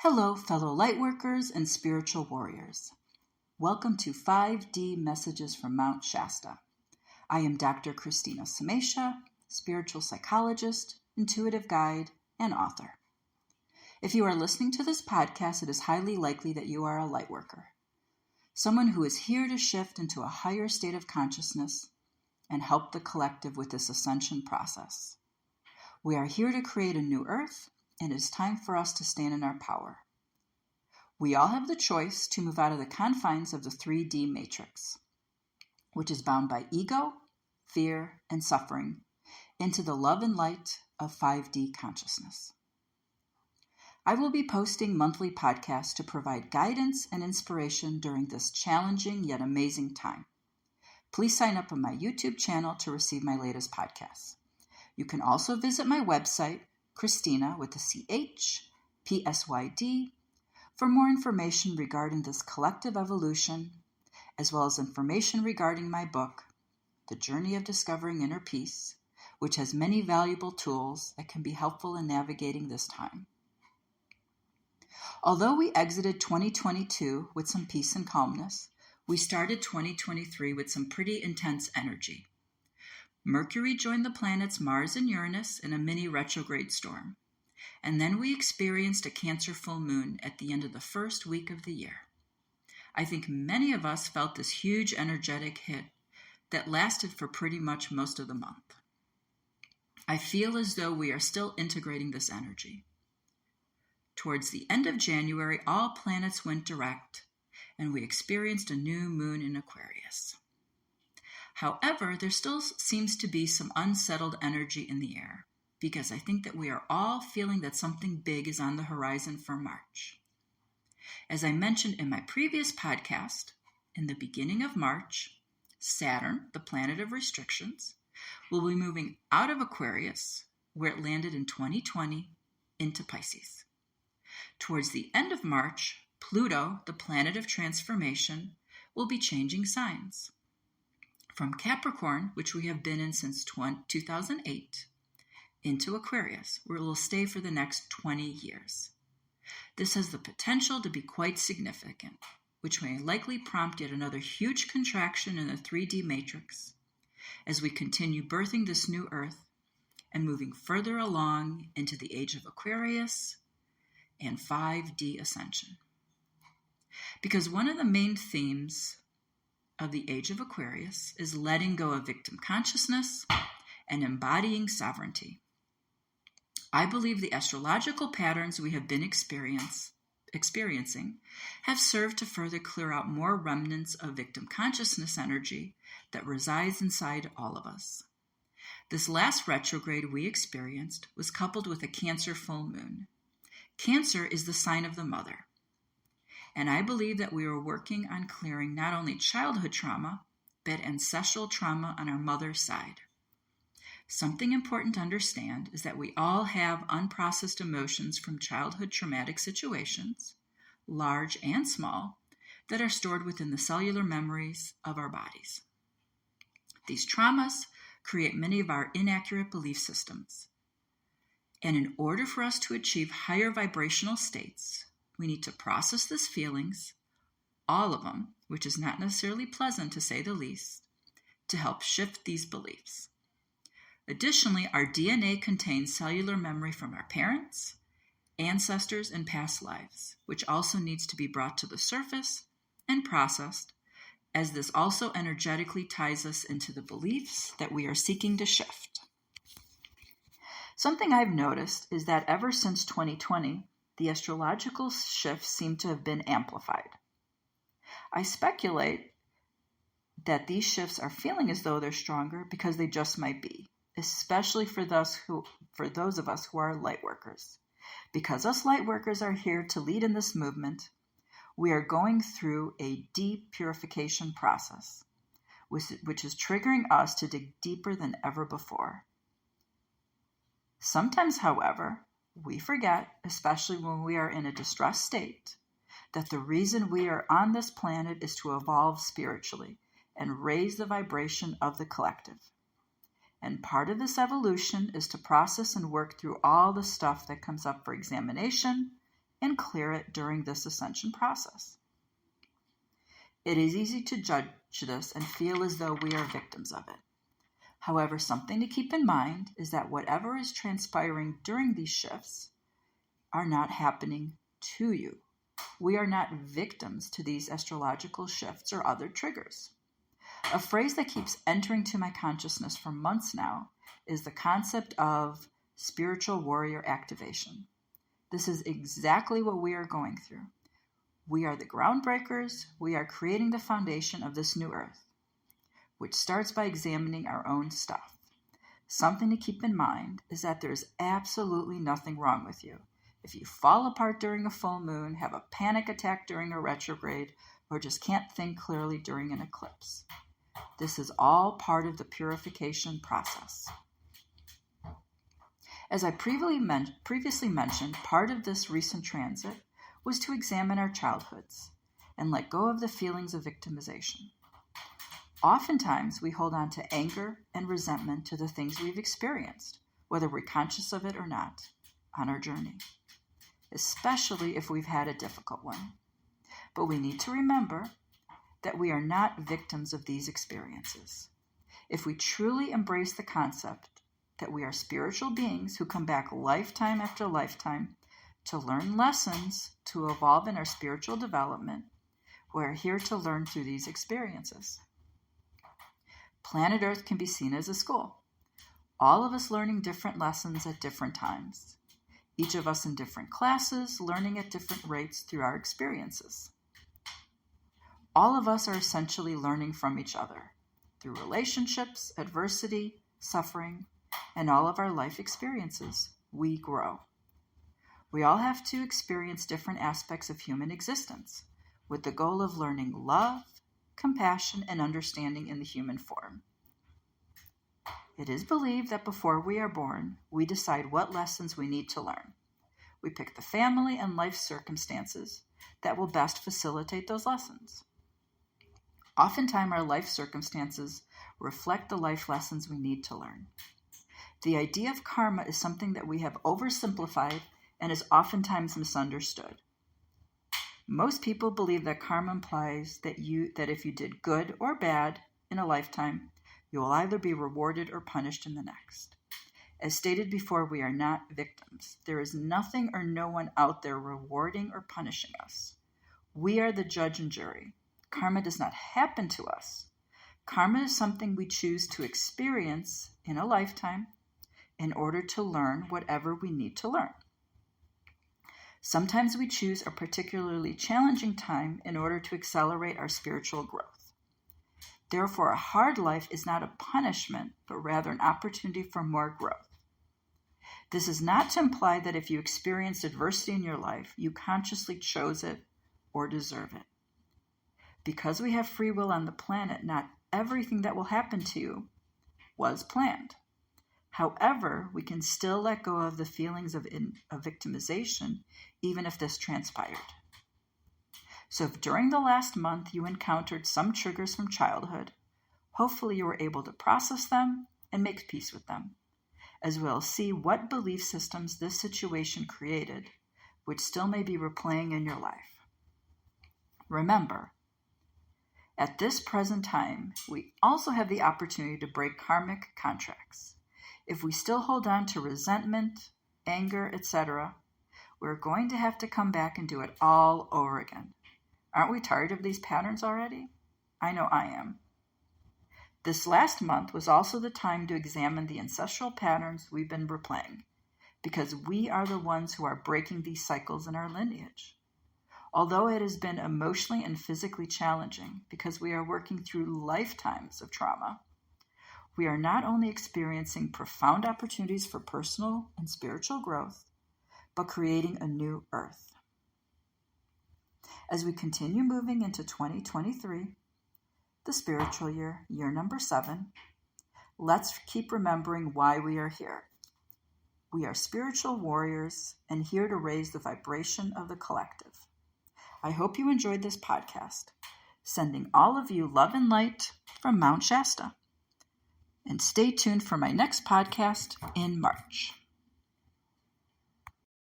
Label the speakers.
Speaker 1: Hello, fellow lightworkers and spiritual warriors. Welcome to 5D Messages from Mount Shasta. I am Dr. Christina Samycia, spiritual psychologist, intuitive guide, and author. If you are listening to this podcast, it is highly likely that you are a lightworker, someone who is here to shift into a higher state of consciousness and help the collective with this ascension process. We are here to create a new earth, and it is time for us to stand in our power. We all have the choice to move out of the confines of the 3D matrix, which is bound by ego, fear, and suffering, into the love and light of 5D consciousness. I will be posting monthly podcasts to provide guidance and inspiration during this challenging yet amazing time. Please sign up on my YouTube channel to receive my latest podcasts. You can also visit my website, Christina with the CH, PSYD, for more information regarding this collective evolution, as well as information regarding my book, The Journey of Discovering Inner Peace, which has many valuable tools that can be helpful in navigating this time. Although we exited 2022 with some peace and calmness, we started 2023 with some pretty intense energy. Mercury joined the planets Mars and Uranus in a mini retrograde storm, and then we experienced a Cancer full moon at the end of the first week of the year. I think many of us felt this huge energetic hit that lasted for pretty much most of the month. I feel as though we are still integrating this energy. Towards the end of January, all planets went direct, and we experienced a new moon in Aquarius. However, there still seems to be some unsettled energy in the air, because I think that we are all feeling that something big is on the horizon for March. As I mentioned in my previous podcast, in the beginning of March, Saturn, the planet of restrictions, will be moving out of Aquarius, where it landed in 2020, into Pisces. Towards the end of March, Pluto, the planet of transformation, will be changing signs from Capricorn, which we have been in since 2008, into Aquarius, where it will stay for the next 20 years. This has the potential to be quite significant, which may likely prompt yet another huge contraction in the 3D matrix as we continue birthing this new Earth and moving further along into the age of Aquarius and 5D ascension. Because one of the main themes of the age of Aquarius is letting go of victim consciousness and embodying sovereignty. I believe the astrological patterns we have been experiencing have served to further clear out more remnants of victim consciousness energy that resides inside all of us. This last retrograde we experienced was coupled with a Cancer full moon. Cancer is the sign of the mother. And I believe that we are working on clearing not only childhood trauma, but ancestral trauma on our mother's side. Something important to understand is that we all have unprocessed emotions from childhood traumatic situations, large and small, that are stored within the cellular memories of our bodies. These traumas create many of our inaccurate belief systems. And in order for us to achieve higher vibrational states, we need to process these feelings, all of them, which is not necessarily pleasant to say the least, to help shift these beliefs. Additionally, our DNA contains cellular memory from our parents, ancestors, and past lives, which also needs to be brought to the surface and processed, as this also energetically ties us into the beliefs that we are seeking to shift. Something I've noticed is that ever since 2020, the astrological shifts seem to have been amplified. I speculate that these shifts are feeling as though they're stronger because they just might be, especially for those of us who are light workers. Because us light workers are here to lead in this movement, we are going through a deep purification process, which is triggering us to dig deeper than ever before. Sometimes, however, we forget, especially when we are in a distressed state, that the reason we are on this planet is to evolve spiritually and raise the vibration of the collective. And part of this evolution is to process and work through all the stuff that comes up for examination and clear it during this ascension process. It is easy to judge this and feel as though we are victims of it. However, something to keep in mind is that whatever is transpiring during these shifts are not happening to you. We are not victims to these astrological shifts or other triggers. A phrase that keeps entering to my consciousness for months now is the concept of spiritual warrior activation. This is exactly what we are going through. We are the groundbreakers. We are creating the foundation of this new earth, which starts by examining our own stuff. Something to keep in mind is that there's absolutely nothing wrong with you. If you fall apart during a full moon, have a panic attack during a retrograde, or just can't think clearly during an eclipse. This is all part of the purification process. As I previously mentioned, part of this recent transit was to examine our childhoods and let go of the feelings of victimization. Oftentimes, we hold on to anger and resentment to the things we've experienced, whether we're conscious of it or not, on our journey, especially if we've had a difficult one. But we need to remember that we are not victims of these experiences. If we truly embrace the concept that we are spiritual beings who come back lifetime after lifetime to learn lessons, to evolve in our spiritual development, we're here to learn through these experiences. Planet Earth can be seen as a school. All of us learning different lessons at different times. Each of us in different classes, learning at different rates through our experiences. All of us are essentially learning from each other through relationships, adversity, suffering, and all of our life experiences. We grow. We all have to experience different aspects of human existence with the goal of learning love, compassion, and understanding in the human form. It is believed that before we are born, we decide what lessons we need to learn. We pick the family and life circumstances that will best facilitate those lessons. Oftentimes, our life circumstances reflect the life lessons we need to learn. The idea of karma is something that we have oversimplified and is oftentimes misunderstood. Most people believe that karma implies that if you did good or bad in a lifetime, you will either be rewarded or punished in the next. As stated before, we are not victims. There is nothing or no one out there rewarding or punishing us. We are the judge and jury. Karma does not happen to us. Karma is something we choose to experience in a lifetime in order to learn whatever we need to learn. Sometimes we choose a particularly challenging time in order to accelerate our spiritual growth. Therefore, a hard life is not a punishment, but rather an opportunity for more growth. This is not to imply that if you experienced adversity in your life, you consciously chose it or deserve it. Because we have free will on the planet, not everything that will happen to you was planned. However, we can still let go of the feelings of victimization, even if this transpired. So if during the last month you encountered some triggers from childhood, hopefully you were able to process them and make peace with them, as well as see what belief systems this situation created, which still may be replaying in your life. Remember, at this present time, we also have the opportunity to break karmic contracts. If we still hold on to resentment, anger, etc., we're going to have to come back and do it all over again. Aren't we tired of these patterns already? I know I am. This last month was also the time to examine the ancestral patterns we've been replaying, because we are the ones who are breaking these cycles in our lineage. Although it has been emotionally and physically challenging because we are working through lifetimes of trauma, we are not only experiencing profound opportunities for personal and spiritual growth, but creating a new earth. As we continue moving into 2023, the spiritual year, year number 7, let's keep remembering why we are here. We are spiritual warriors and here to raise the vibration of the collective. I hope you enjoyed this podcast. Sending all of you love and light from Mount Shasta. And stay tuned for my next podcast in March.